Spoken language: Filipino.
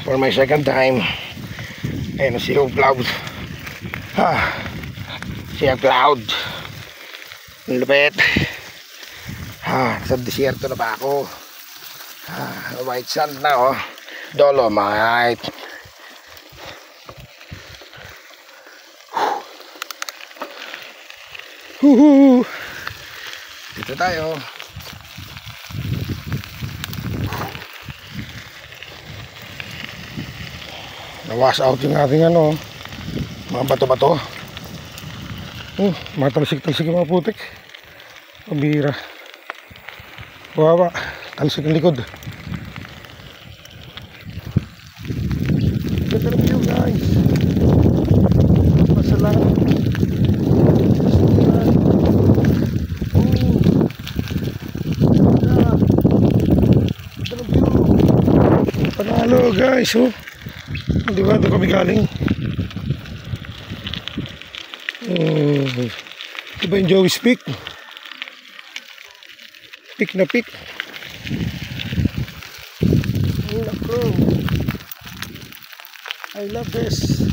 for my second time. Ayun, Sea of Cloud. Sea of Cloud. Ang lupit. Sa desierto na ba ako? White sand na, oh. Dolomite. Dito tayo. Na-wash out yung ating ano, mga bato-bato. Mga talsik-talsik yung mga putik. Pambira. Wawa, talsik ang likod. Ganda ng view, guys. Pasalamat. Panalo, guys, oh. Di ba doon kami galing? Diba yung Joey's Peak? Peak na peak. Ay, nako. I love this.